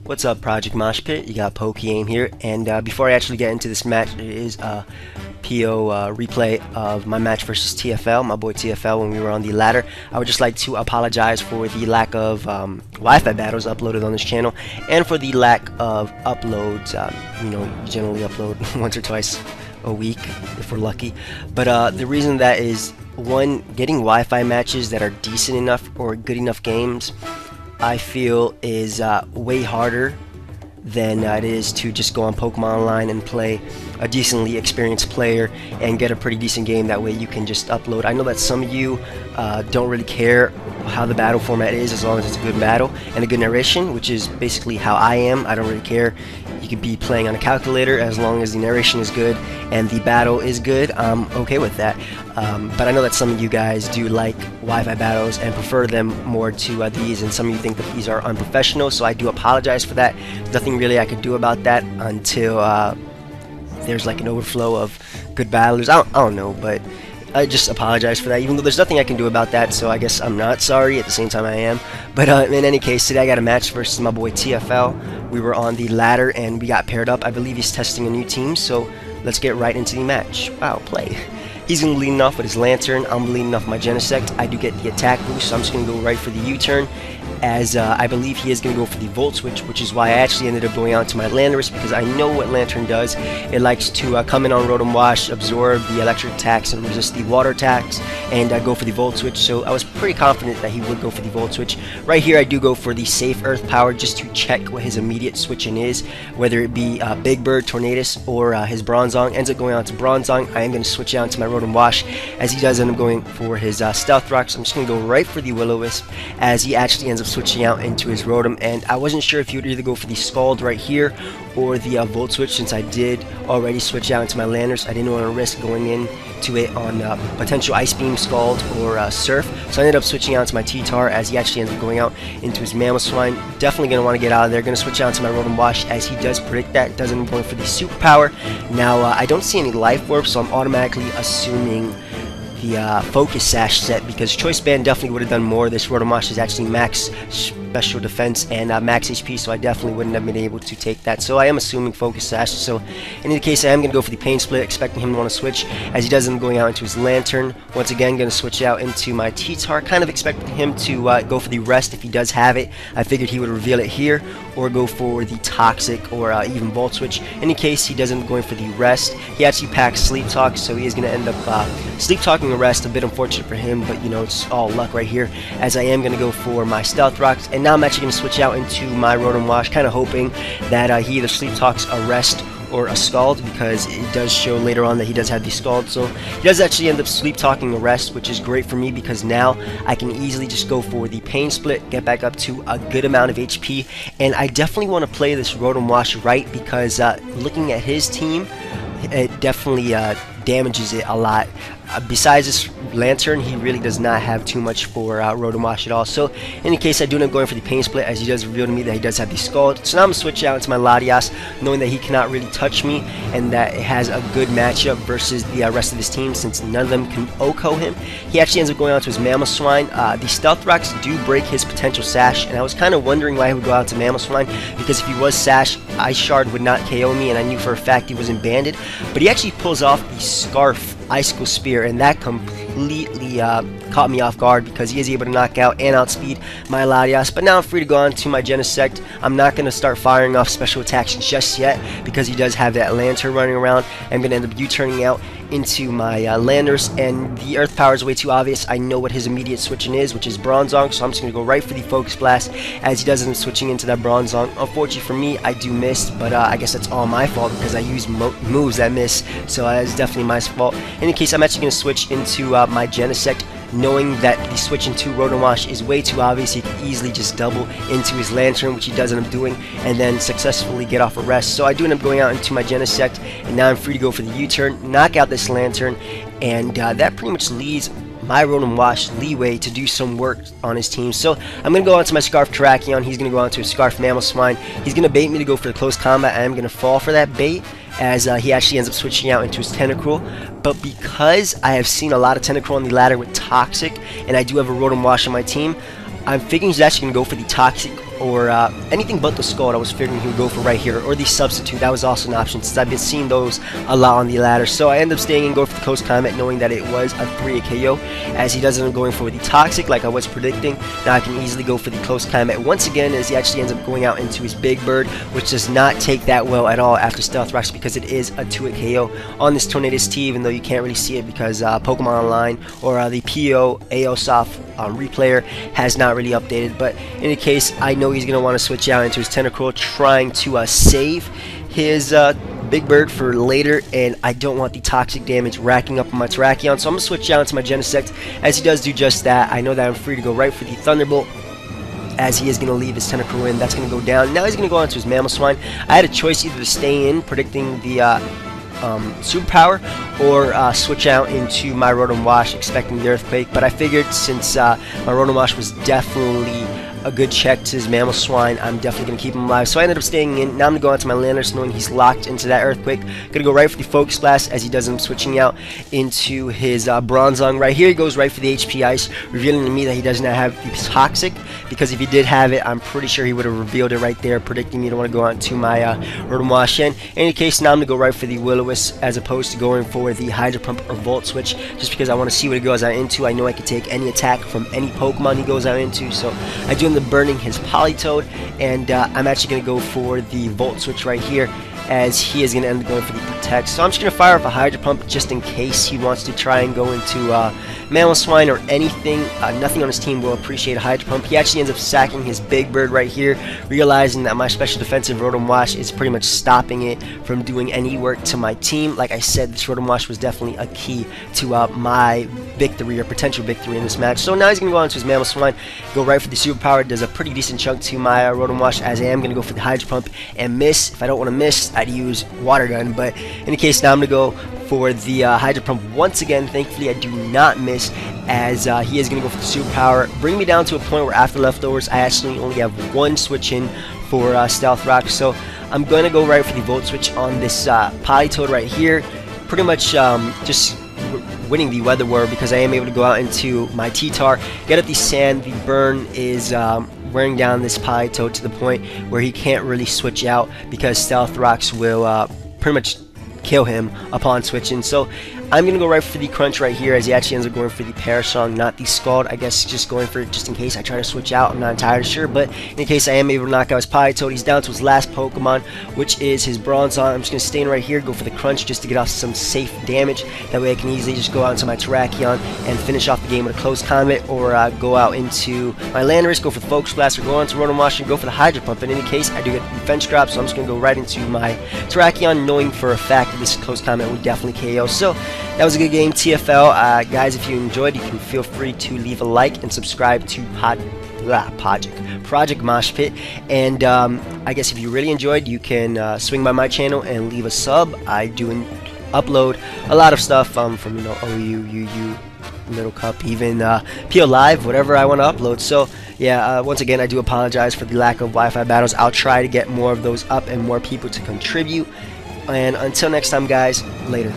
What's up, ProjectMoshPit? You got pokeaim here, and before I actually get into this match, there is a PO replay of my match versus TFL, my boy TFL, when we were on the ladder. I would just like to apologize for the lack of Wi-Fi battles uploaded on this channel, and for the lack of uploads. You generally upload once or twice a week if we're lucky, but the reason that is, one, getting Wi-Fi matches that are decent enough or good enough games I feel is way harder than it is to just go on Pokemon Online and play a decently experienced player and get a pretty decent game. That way you can just upload. I know that some of you don't really care how the battle format is, as long as it's a good battle and a good narration, which is basically how I am. I don't really care. You could be playing on a calculator, as long as the narration is good and the battle is good, I'm okay with that. But I know that some of you guys do like Wi-Fi battles and prefer them more to these, and some of you think that these are unprofessional, so I do apologize for that. There's nothing really I could do about that until there's like an overflow of good battlers. I don't know, but I just apologize for that, even though there's nothing I can do about that, so I guess I'm not sorry. At the same time, I am. But in any case, today I got a match versus my boy TFL. We were on the ladder and we got paired up. I believe he's testing a new team, so let's get right into the match. Wow, play. He's going to be leading off with his Lantern. I'm leading off my Genesect. I do get the attack boost, so I'm just going to go right for the U-turn, as I believe he is going to go for the Volt Switch, which is why I actually ended up going out to my Landorus, because I know what Lantern does. It likes to come in on Rotom Wash, absorb the electric attacks and resist the water attacks, and go for the Volt Switch, so I was pretty confident that he would go for the Volt Switch. Right here I do go for the safe Earth Power, just to check what his immediate switching is, whether it be Big Bird, Tornadus, or his Bronzong. Ends up going on to Bronzong. I am going to switch out to my Rotom Wash, as he does end up going for his Stealth Rock, so I'm just going to go right for the Will-O-Wisp, as he actually ends up switching out into his Rotom. And I wasn't sure if he would either go for the Scald right here or the Volt Switch, since I did already switch out into my Landorus. I didn't want to risk going in to it on potential Ice Beam, Scald, or Surf, so I ended up switching out to my T-Tar, as he actually ended up going out into his Mamoswine. Definitely going to want to get out of there. Going to switch out to my Rotom Wash, as he does predict that. Does end up going for the Superpower. Now I don't see any Life Orb, so I'm automatically assuming the Focus Sash set, because Choice Band definitely would have done more. This Rotom Wash is actually max special defense and max HP, so I definitely wouldn't have been able to take that. So I am assuming Focus Sash. So in any case, I am going to go for the Pain Split, expecting him to want to switch, as he does end up going out into his Lantern. Once again, going to switch out into my T-Tar, kind of expecting him to go for the Rest if he does have it. I figured he would reveal it here, or go for the Toxic, or even Volt Switch. In any case, he does end up going for the Rest. He actually packs Sleep Talk, so he is going to end up Sleep Talking the Rest. A bit unfortunate for him, but you know, it's all luck right here, as I am going to go for my Stealth Rocks. And now I'm actually going to switch out into my Rotom Wash, kind of hoping that he either Sleep Talks a Rest or a Scald, because it does show later on that he does have the Scald. So he does actually end up Sleep Talking a Rest, which is great for me, because now I can easily just go for the Pain Split, get back up to a good amount of HP. And I definitely want to play this Rotom Wash right, because looking at his team, it definitely damages it a lot. Besides this Lantern, he really does not have too much for Rotom Wash at all. So in any case, I do end up going for the Pain Split, as he does reveal to me that he does have the Scald. So now I'm going to switch out into my Latias, knowing that he cannot really touch me, and that it has a good matchup versus the rest of his team, since none of them can OHKO him. He actually ends up going out to his Mamoswine. The Stealth Rocks do break his potential Sash, and I was kind of wondering why he would go out to Mamoswine, because if he was Sash, Ice Shard would not KO me, and I knew for a fact he wasn't banded. But he actually pulls off the Scarf Icicle Spear, and that completely caught me off guard, because he is able to knock out and outspeed my Latias. But now I'm free to go on to my Genesect. I'm not going to start firing off special attacks just yet, because he does have that Lantern running around. I'm going to end up U-turning out into my Landorus, and the Earth Power is way too obvious. I know what his immediate switching is, which is Bronzong, so I'm just going to go right for the Focus Blast, as he does end up switching into that Bronzong. Unfortunately for me, I do miss, but I guess that's all my fault, because I use moves that miss, so it's definitely my fault. In any case, I'm actually going to switch into my Genesect, knowing that the switch into Rotom Wash is way too obvious. He can easily just double into his Lantern, which he does end up doing, and then successfully get off a Rest. So I do end up going out into my Genesect, and now I'm free to go for the U-turn, knock out this Lantern, and that pretty much leaves my Rotom Wash leeway to do some work on his team. So I'm going to go on to my Scarf Terrakion. He's going to go on to his Scarf Mamoswine. He's going to bait me to go for the close combat. I am going to fall for that bait, as he actually ends up switching out into his Tentacruel. But because I have seen a lot of Tentacruel on the ladder with Toxic, and I do have a Rotom Wash on my team, I'm figuring he's actually going to go for the Toxic or anything but the Scald. I was figuring he would go for right here, or the Substitute. That was also an option since I've been seeing those a lot on the ladder. So I end up staying and go for the Close Combat, knowing that it was a 3 KO, as he doesn't end up going for the Toxic like I was predicting. Now I can easily go for the Close Combat once again, as he actually ends up going out into his Big Bird, which does not take that well at all after Stealth Rocks, because it is a 2 KO on this Tornadus T, even though you can't really see it because Pokemon Online or the PO Aeosoft replayer has not really updated. But in any case, I know he's going to want to switch out into his Tentacruel, trying to save his Big Bird for later, and I don't want the toxic damage racking up on my Terrakion, so I'm going to switch out into my Genesect, as he does do just that. I know that I'm free to go right for the Thunderbolt, as he is going to leave his Tentacruel in. That's going to go down. Now he's going to go on to his Mamoswine. I had a choice either to stay in, predicting the superpower, or switch out into my Rotom Wash, expecting the Earthquake, but I figured since my Rotom Wash was definitely a good check to his Mamoswine, I'm definitely going to keep him alive. So I ended up staying in. Now I'm going to go on to my Landorus, knowing he's locked into that Earthquake. Going to go right for the Focus Blast, as he does him switching out into his Bronzong. Right here he goes right for the HP Ice, revealing to me that he does not have the Toxic, because if he did have it, I'm pretty sure he would have revealed it right there, predicting me to want to go on to my Rotom Wash. In any case, now I'm going to go right for the Will-O-Wisp, as opposed to going for the Hydro Pump or Volt Switch, just because I want to see what he goes out into. I know I can take any attack from any Pokemon he goes out into, so I do end up burning his Politoed, and I'm actually going to go for the Volt Switch right here, as he is going to end up going for the Protect. So I'm just going to fire off a Hydro Pump just in case he wants to try and go into Mamoswine or anything. Nothing on his team will appreciate a Hydro Pump. He actually ends up sacking his Big Bird right here, realizing that my special defensive Rotom Wash is pretty much stopping it from doing any work to my team. Like I said, this Rotom Wash was definitely a key to my victory, or potential victory, in this match. So now he's going to go on to his Mamoswine, go right for the Superpower. Does a pretty decent chunk to my Rotom Wash, as I am going to go for the Hydro Pump and miss. If I don't want to miss, I'd use Water Gun, but in any case, now I'm going to go for the Hydro Pump once again. Thankfully, I do not miss, as he is going to go for the Superpower, bring me down to a point where after Leftovers, I actually only have one switch in for Stealth Rock. So I'm going to go right for the Volt Switch on this Politoed right here, pretty much just winning the Weather War, because I am able to go out into my T-Tar, get up the Sand. The burn is wearing down this Politoed to the point where he can't really switch out, because Stealth Rocks will pretty much kill him upon switching. So I'm going to go right for the Crunch right here, as he actually ends up going for the Parasong, not the Scald. I guess just going for it just in case I try to switch out. I'm not entirely sure, but in case I am able to knock out his Politoed, he's down to his last Pokemon, which is his Bronzong. I'm just going to stay in right here, go for the Crunch just to get off some safe damage. That way I can easily just go out into my Terrakion and finish off the game with a Close Combat, or go out into my Landorus, go for the Focus Blast, or go on to Rotom Wash and go for the Hydro Pump. In any case, I do get the Defense Drop, so I'm just going to go right into my Terrakion, knowing for a fact that this Close Combat would definitely KO. So that was a good game, TFL. Guys, if you enjoyed, you can feel free to leave a like and subscribe to ProjectMoshPit. And I guess if you really enjoyed, you can swing by my channel and leave a sub. I do upload a lot of stuff from OU, UU, Little Cup, even PO Live, whatever I want to upload. So yeah, once again, I do apologize for the lack of Wi-Fi battles. I'll try to get more of those up and more people to contribute. And until next time, guys, later.